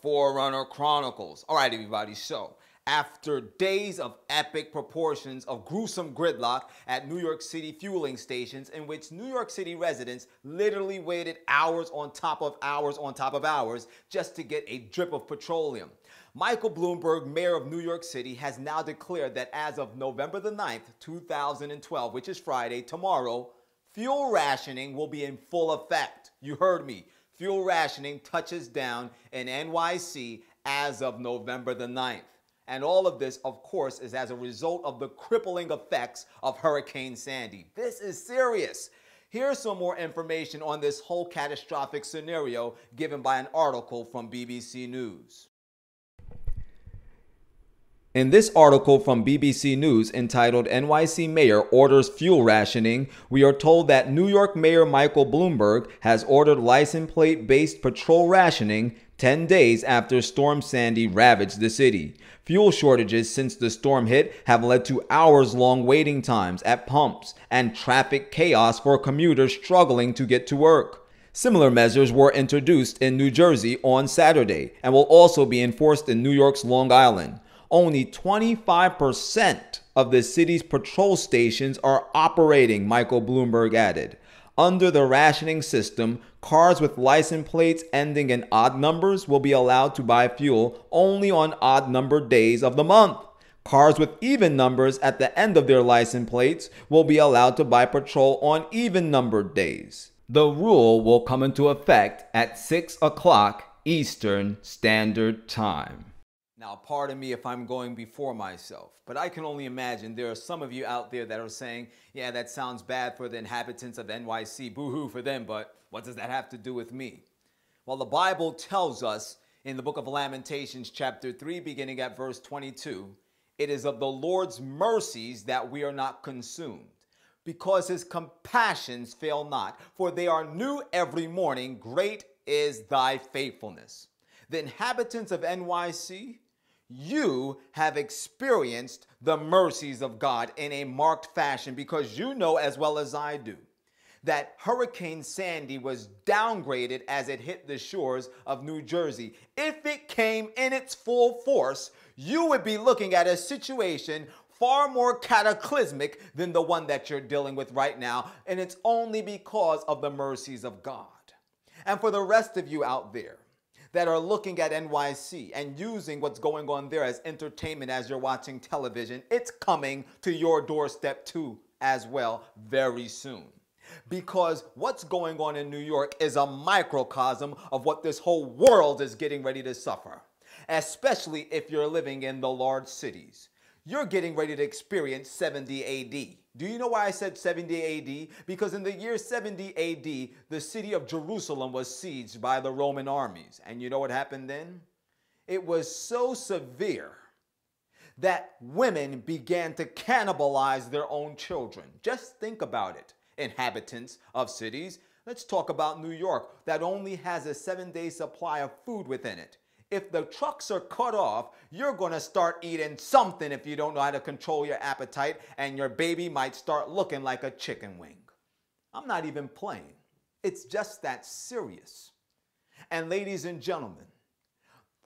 Forerunner Chronicles. All right, everybody, so after days of epic proportions of gruesome gridlock at New York City fueling stations in which New York City residents literally waited hours on top of hours on top of hours just to get a drip of petroleum, Michael Bloomberg, mayor of New York City, has now declared that as of November the 9th, 2012, which is Friday, tomorrow, fuel rationing will be in full effect. You heard me. Fuel rationing touches down in NYC as of November the 9th. And all of this, of course, is as a result of the crippling effects of Hurricane Sandy. This is serious. Here's some more information on this whole catastrophic scenario given by an article from BBC News. In this article from BBC News entitled NYC Mayor Orders Fuel Rationing, we are told that New York Mayor Michael Bloomberg has ordered license plate-based patrol rationing 10 days after Storm Sandy ravaged the city. Fuel shortages since the storm hit have led to hours-long waiting times at pumps and traffic chaos for commuters struggling to get to work. Similar measures were introduced in New Jersey on Saturday and will also be enforced in New York's Long Island. Only 25% of the city's patrol stations are operating, Michael Bloomberg added. Under the rationing system, cars with license plates ending in odd numbers will be allowed to buy fuel only on odd-numbered days of the month. Cars with even numbers at the end of their license plates will be allowed to buy petrol on even-numbered days. The rule will come into effect at 6 o'clock Eastern Standard Time. Now, pardon me if I'm going before myself, but I can only imagine there are some of you out there that are saying, yeah, that sounds bad for the inhabitants of NYC, boo-hoo for them, but what does that have to do with me? Well, the Bible tells us in the book of Lamentations, chapter 3, beginning at verse 22, it is of the Lord's mercies that we are not consumed, because his compassions fail not, for they are new every morning. Great is thy faithfulness. The inhabitants of NYC, you have experienced the mercies of God in a marked fashion, because you know as well as I do that Hurricane Sandy was downgraded as it hit the shores of New Jersey. If it came in its full force, you would be looking at a situation far more cataclysmic than the one that you're dealing with right now, and it's only because of the mercies of God. And for the rest of you out there that are looking at NYC and using what's going on there as entertainment as you're watching television, it's coming to your doorstep too as well very soon. Because what's going on in New York is a microcosm of what this whole world is getting ready to suffer, especially if you're living in the large cities. You're getting ready to experience 70 AD. Do you know why I said 70 AD? Because in the year 70 AD, the city of Jerusalem was sieged by the Roman armies. And you know what happened then? It was so severe that women began to cannibalize their own children. Just think about it, inhabitants of cities. Let's talk about New York that only has a 7-day supply of food within it. If the trucks are cut off, you're going to start eating something if you don't know how to control your appetite, and your baby might start looking like a chicken wing. I'm not even playing. It's just that serious. And ladies and gentlemen,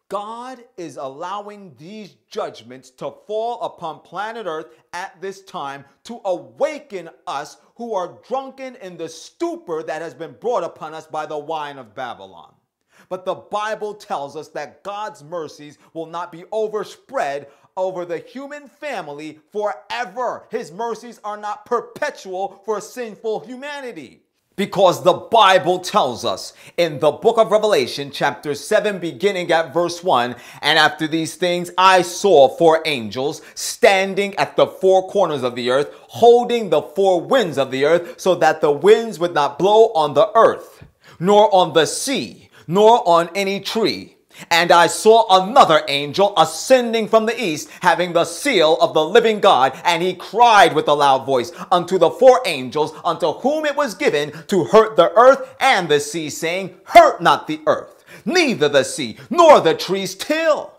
God is allowing these judgments to fall upon planet Earth at this time to awaken us who are drunken in the stupor that has been brought upon us by the wine of Babylon. But the Bible tells us that God's mercies will not be overspread over the human family forever. His mercies are not perpetual for sinful humanity. Because the Bible tells us in the book of Revelation, chapter 7, beginning at verse 1, and after these things I saw 4 angels standing at the 4 corners of the earth, holding the 4 winds of the earth, so that the winds would not blow on the earth, nor on the sea, nor on any tree. And I saw another angel ascending from the east, having the seal of the living God, and he cried with a loud voice unto the 4 angels, unto whom it was given to hurt the earth and the sea, saying, hurt not the earth, neither the sea, nor the trees, till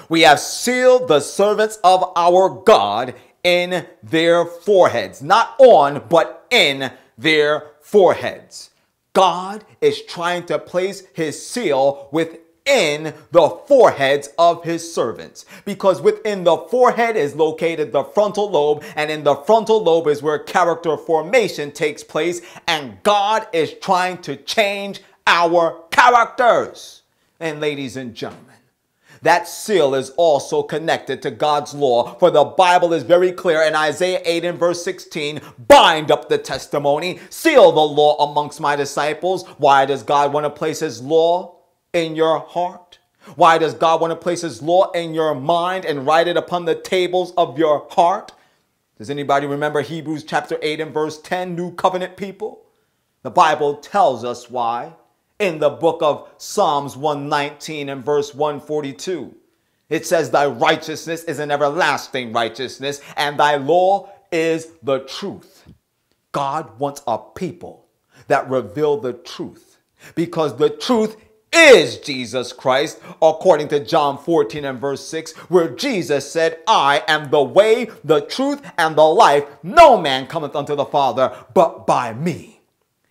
we have sealed the servants of our God in their foreheads. Not on, but in their foreheads. God is trying to place his seal with in the foreheads of his servants, because within the forehead is located the frontal lobe, and in the frontal lobe is where character formation takes place, and God is trying to change our characters. And ladies and gentlemen, that seal is also connected to God's law, for the Bible is very clear in Isaiah 8 and verse 16, bind up the testimony, seal the law amongst my disciples. Why does God want to place his law in your heart? Why does God want to place his law in your mind and write it upon the tables of your heart? Does anybody remember Hebrews chapter 8 and verse 10, New Covenant people? The Bible tells us why. In the book of Psalms 119 and verse 142, it says, thy righteousness is an everlasting righteousness, and thy law is the truth. God wants a people that reveal the truth, because the truth is Jesus Christ, according to John 14 and verse 6, where Jesus said, I am the way, the truth, and the life. No man cometh unto the Father but by me.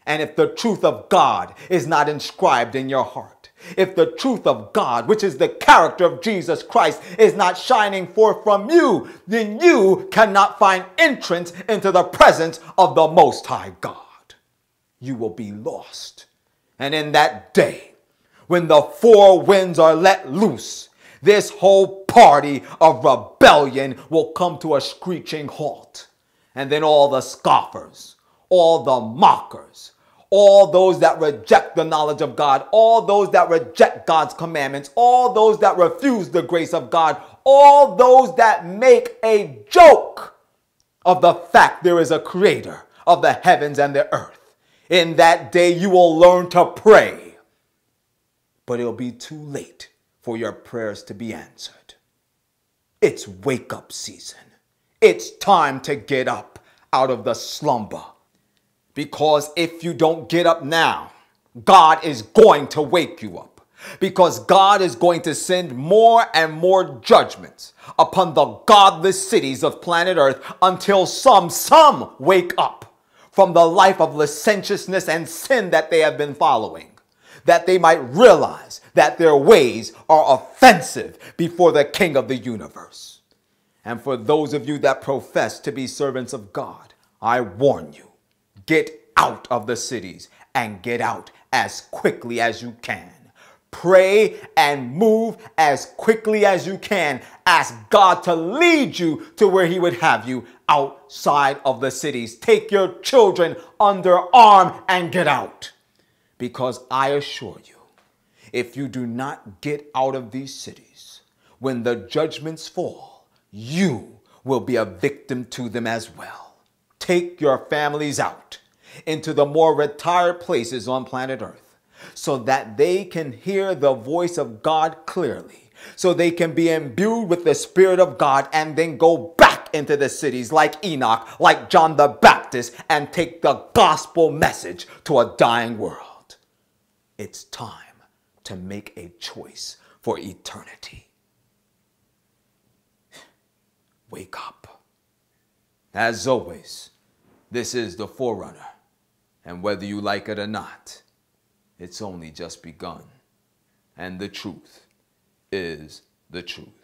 And if the truth of God is not inscribed in your heart, if the truth of God, which is the character of Jesus Christ, is not shining forth from you, then you cannot find entrance into the presence of the Most High God. You will be lost. And in that day, when the four winds are let loose, this whole party of rebellion will come to a screeching halt. And then all the scoffers, all the mockers, all those that reject the knowledge of God, all those that reject God's commandments, all those that refuse the grace of God, all those that make a joke of the fact there is a creator of the heavens and the earth. In that day you will learn to pray, but it'll be too late for your prayers to be answered. It's wake up season. It's time to get up out of the slumber. Because if you don't get up now, God is going to wake you up. Because God is going to send more and more judgments upon the godless cities of planet Earth until some wake up from the life of licentiousness and sin that they have been following, that they might realize that their ways are offensive before the King of the universe. And for those of you that profess to be servants of God, I warn you, get out of the cities and get out as quickly as you can. Pray and move as quickly as you can. Ask God to lead you to where he would have you outside of the cities. Take your children under arm and get out. Because I assure you, if you do not get out of these cities, when the judgments fall, you will be a victim to them as well. Take your families out into the more retired places on planet Earth so that they can hear the voice of God clearly, so they can be imbued with the Spirit of God and then go back into the cities like Enoch, like John the Baptist, and take the gospel message to a dying world. It's time to make a choice for eternity. Wake up. As always, this is the Forerunner, and whether you like it or not, it's only just begun, and the truth is the truth.